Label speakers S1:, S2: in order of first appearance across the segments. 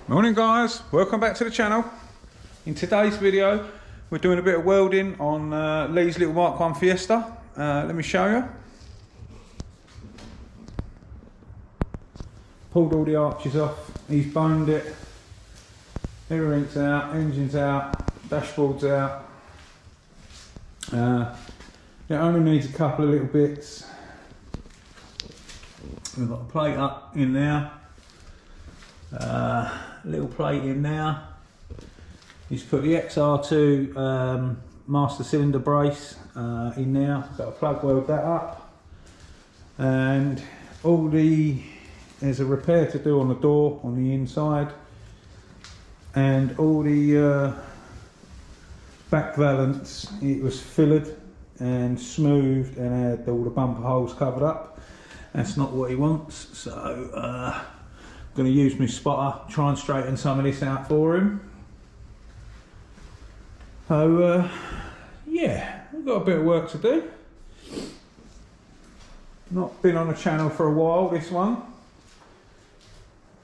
S1: Morning guys, welcome back to the channel. In today's video we're doing a bit of welding on Lee's little Mk1 Fiesta. Let me show you. Pulled all the arches off, he's boned it, everything's out, engine's out, dashboard's out. It only needs a couple of little bits. We've got a plate up in there. Little plate in there. He's put the xr2 master cylinder brace in there. Got to plug weld that up, and there's a repair to do on the door on the inside, and all the back valance, it was fillered and smoothed and had all the bumper holes covered up. That's not what he wants, so going to use my spotter, try and straighten some of this out for him. So yeah, we've got a bit of work to do. Not been on the channel for a while, this one.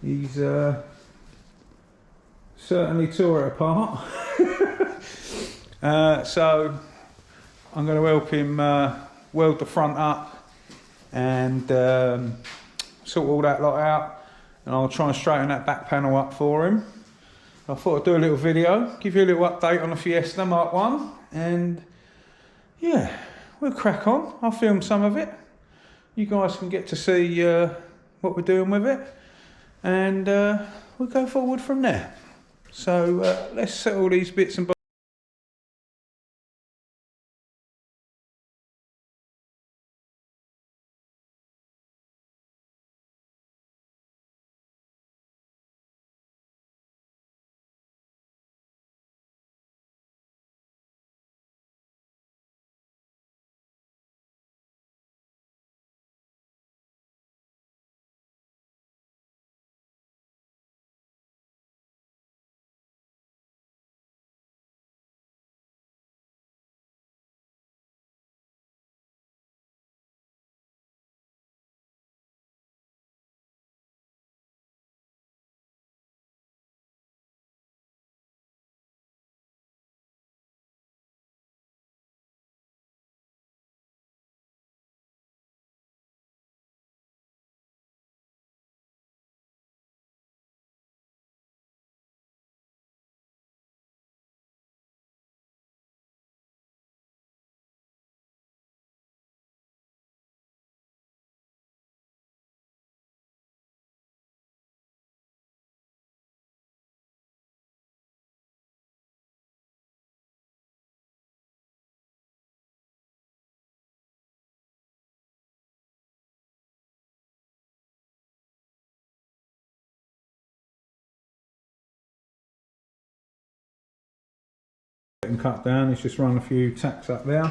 S1: He's certainly tore it apart. So I'm going to help him weld the front up and sort all that lot out. And I'll try and straighten that back panel up for him. I thought I'd do a little video, give you a little update on the Fiesta Mk1, and yeah, we'll crack on. I'll film some of it. You guys can get to see what we're doing with it, and we'll go forward from there. So let's settle these bits and bobs. And cut down, he's just run a few tacks up there.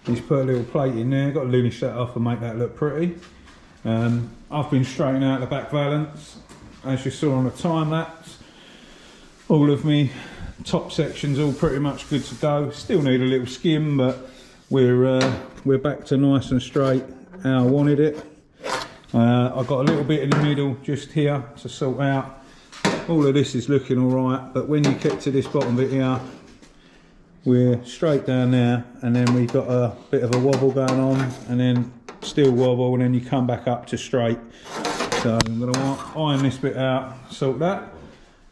S1: He's put a little plate in there, got to lunish that off and make that look pretty. I've been straightening out the back valance, as you saw on the time lapse. All of me top sections all pretty much good to go. Still need a little skim, but we're back to nice and straight how I wanted it. I've got a little bit in the middle just here to sort out. All of this is looking all right, but when you get to this bottom bit here, we're straight down there, and then we've got a bit of a wobble going on, and then still wobble, and then you come back up to straight. So I'm going to iron this bit out, sort that.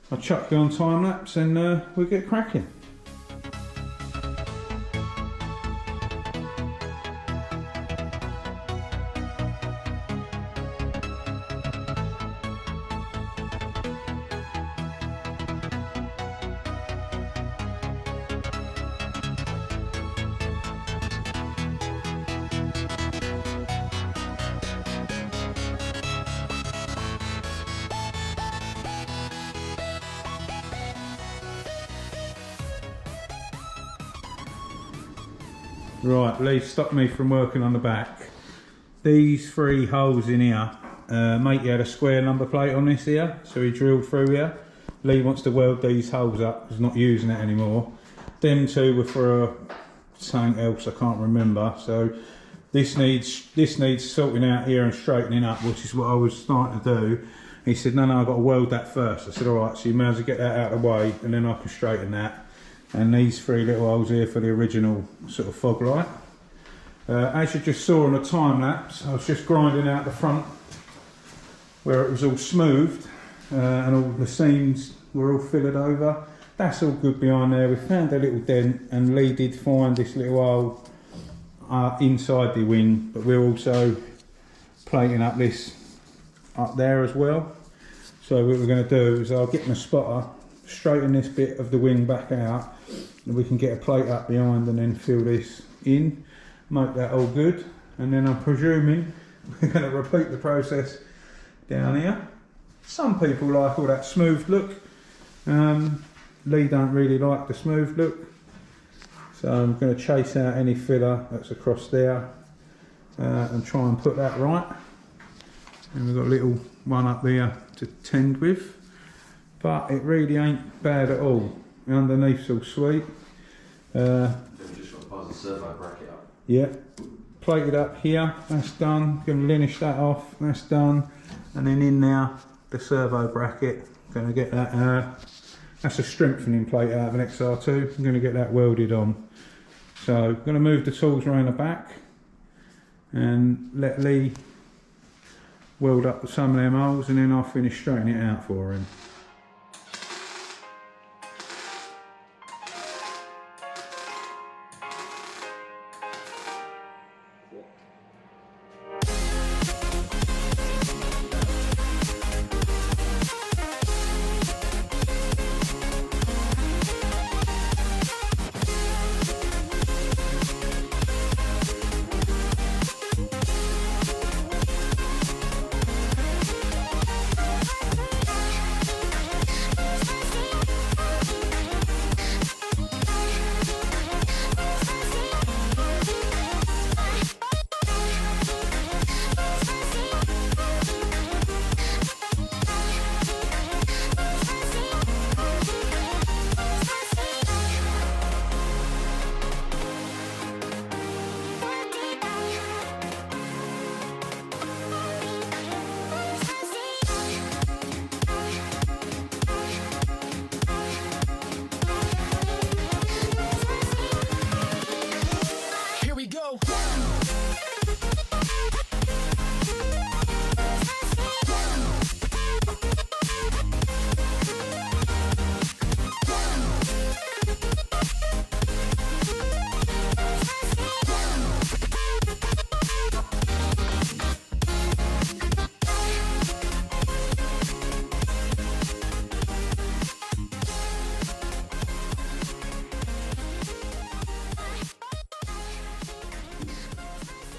S1: I'll chuck you on time lapse, and we'll get cracking. Right, Lee stopped me from working on the back. These three holes in here, matey had a square number plate on this here, so he drilled through here. Lee wants to weld these holes up, he's not using it anymore. Them two were for something else, I can't remember. So this needs sorting out here and straightening up, which is what I was starting to do. He said, no, I've got to weld that first. I said, all right, so you may as well get that out of the way and then I can straighten that. And these 3 little holes here for the original sort of fog light. As you just saw on the time lapse, I was just grinding out the front where it was all smoothed and all the seams were all fillered over. That's all good behind there. We found a little dent and Lee did find this little hole inside the wing, but we're also plating up this up there as well. So what we're going to do is I'll get my spotter, straighten this bit of the wing back out, and we can get a plate up behind and then fill this in, make that all good, and then I'm presuming we're going to repeat the process down here. Some people like all that smooth look. Lee don't really like the smooth look, so I'm going to chase out any filler that's across there and try and put that right. And we've got a little one up there to tend with, but it really ain't bad at all. The underneath's all sweet.
S2: Just got to buzz the servo bracket up.
S1: Yeah, plated up here, that's done. Going to linish that off, that's done. And then in now, the servo bracket, going to get that, that's a strengthening plate out of an XR2. I'm going to get that welded on. So I'm going to move the tools around the back and let Lee weld up some of them holes, and then I'll finish straightening it out for him.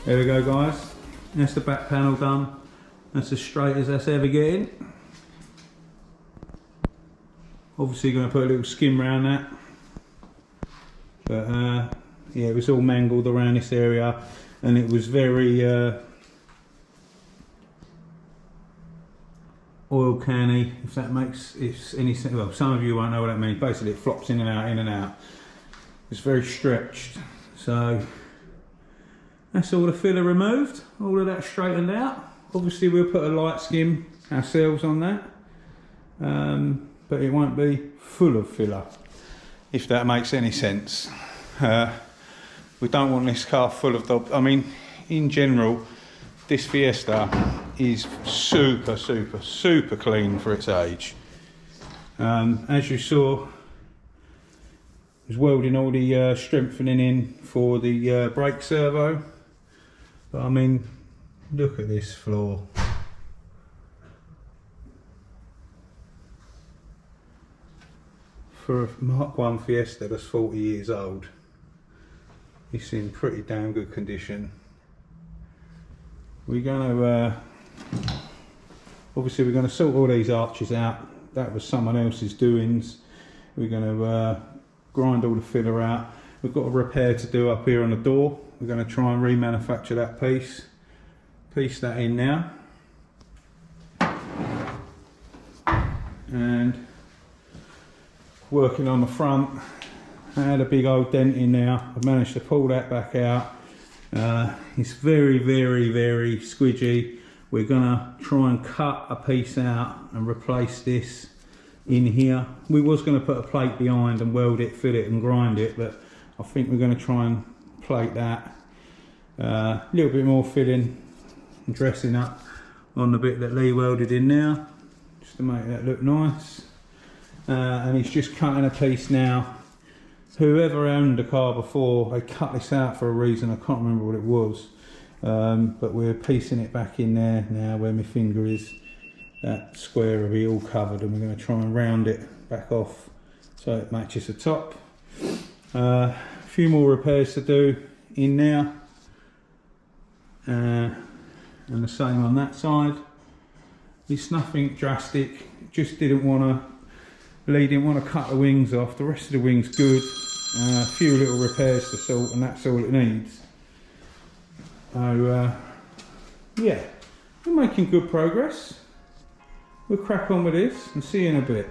S1: There we go, guys. That's the back panel done. That's as straight as that's ever getting. Obviously going to put a little skim around that. But yeah, it was all mangled around this area and it was very oil canny, if that makes any sense. Well, some of you won't know what that means. Basically it flops in and out, in and out. It's very stretched. So that's all the filler removed, all of that straightened out. Obviously we'll put a light skim ourselves on that, but it won't be full of filler, if that makes any sense. We don't want this car full of I mean, in general, this Fiesta is super clean for its age. As you saw, I was welding all the strengthening in for the brake servo. But I mean, look at this floor. For a Mk1 Fiesta that's 40 years old, it's in pretty damn good condition. We're going to, obviously we're going to sort all these arches out. That was someone else's doings. We're going to grind all the filler out. We've got a repair to do up here on the door. We're going to try and remanufacture that piece that in now, and working on the front. I had a big old dent in there. I've managed to pull that back out. It's very squidgy. we're gonna try and cut a piece out and replace this in here. We was gonna put a plate behind and weld it, fill it and grind it, but I think we're gonna try and plate that. A little bit more filling and dressing up on the bit that Lee welded in now, just to make that look nice. And he's just cutting a piece now. Whoever owned the car before, they cut this out for a reason, I can't remember what it was. But we're piecing it back in there now where my finger is. That square will be all covered, and we're going to try and round it back off so it matches the top. A few more repairs to do in there. And the same on that side. It's nothing drastic, just didn't want to, Lee didn't want to cut the wings off. The rest of the wing's good. A few little repairs to sort, and that's all it needs. So yeah, we're making good progress. We'll crack on with this and see you in a bit.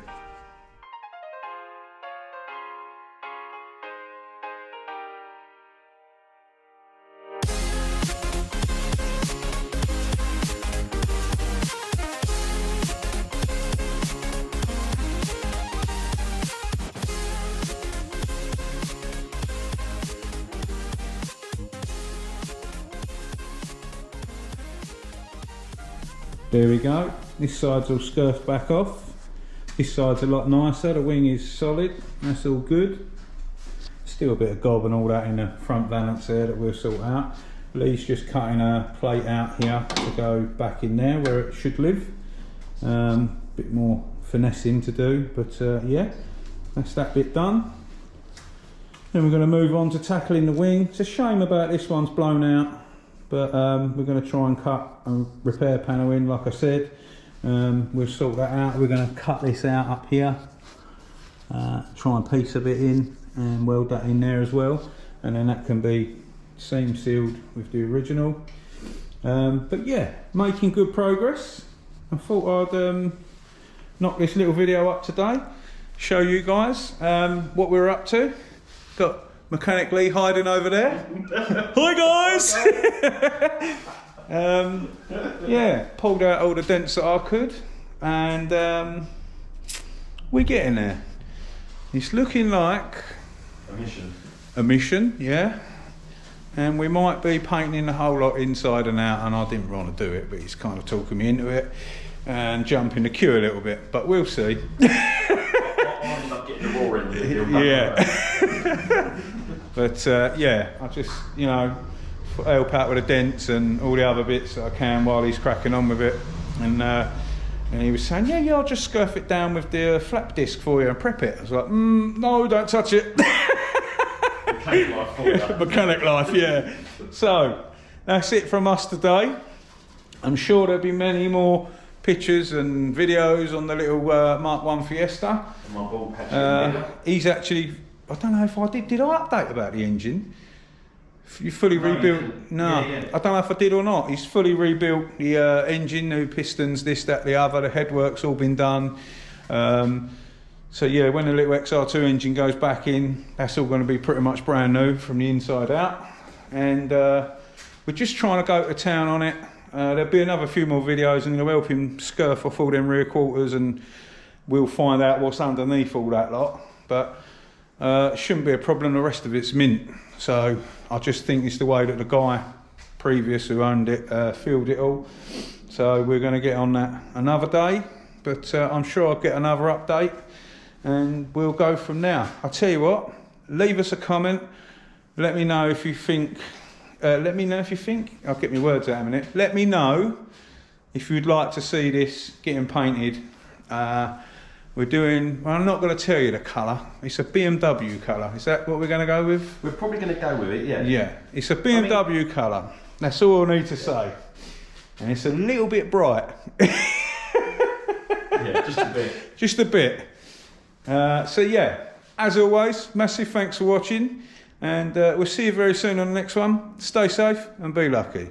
S1: There we go, this side's all scurfed back off. This side's a lot nicer, the wing is solid, that's all good. Still a bit of gob and all that in the front valance there that we'll sort out. Lee's just cutting a plate out here to go back in there where it should live. Bit more finessing to do, but yeah, that's that bit done. Then we're going to move on to tackling the wing. It's a shame about this one's blown out. But we're going to try and cut a repair panel in, like I said. We'll sort that out. We're going to cut this out up here, try and piece a bit in and weld that in there as well, and then that can be seam sealed with the original. But yeah, making good progress. I thought I'd knock this little video up today, show you guys what we're up to. Got Mechanic Lee hiding over there. Hi guys! Yeah, pulled out all the dents that I could, and we're getting there. It's looking like a mission, yeah. And we might be painting the whole lot inside and out, and I didn't want to do it, but he's kind of talking me into it and jumping the queue a little bit, but we'll see.
S2: I'll end up getting the raw end of it.
S1: Yeah. But yeah, I just, you know, help out with the dents and all the other bits that I can while he's cracking on with it. And he was saying, yeah, I'll just scurf it down with the flap disc for you and prep it. I was like, no, don't touch it.
S2: Mechanic life for you.
S1: Mechanic life, yeah. So, that's it from us today. I'm sure there'll be many more pictures and videos on the little Mk1 Fiesta.
S2: And my ball patch.
S1: He's actually, I don't know if I did I update about the engine? You fully rebuilt? No,
S2: yeah.
S1: I don't know if I did or not. He's fully rebuilt the engine, new pistons, this, that, the other. The headwork's all been done. So yeah, when the little XR2 engine goes back in, that's all going to be pretty much brand new from the inside out. And we're just trying to go to town on it. There'll be another few more videos, and we'll help him scurf off all them rear quarters, and we'll find out what's underneath all that lot. But it shouldn't be a problem. The rest of it's mint. So I just think it's the way that the guy previous who owned it filled it all. So we're going to get on that another day, but I'm sure I'll get another update and we'll go from there. I'll tell you what, leave us a comment. Let me know if you think, I'll get my words out in a minute. Let me know if you'd like to see this getting painted. We're doing, well, I'm not going to tell you the colour. It's a BMW colour. Is that what we're going to go with?
S2: We're probably going to go with it, yeah.
S1: Yeah, it's a BMW colour. That's all I need to say. And it's a little bit bright.
S2: Yeah, just a bit.
S1: Just a bit. So yeah, as always, massive thanks for watching. And we'll see you very soon on the next one. Stay safe and be lucky.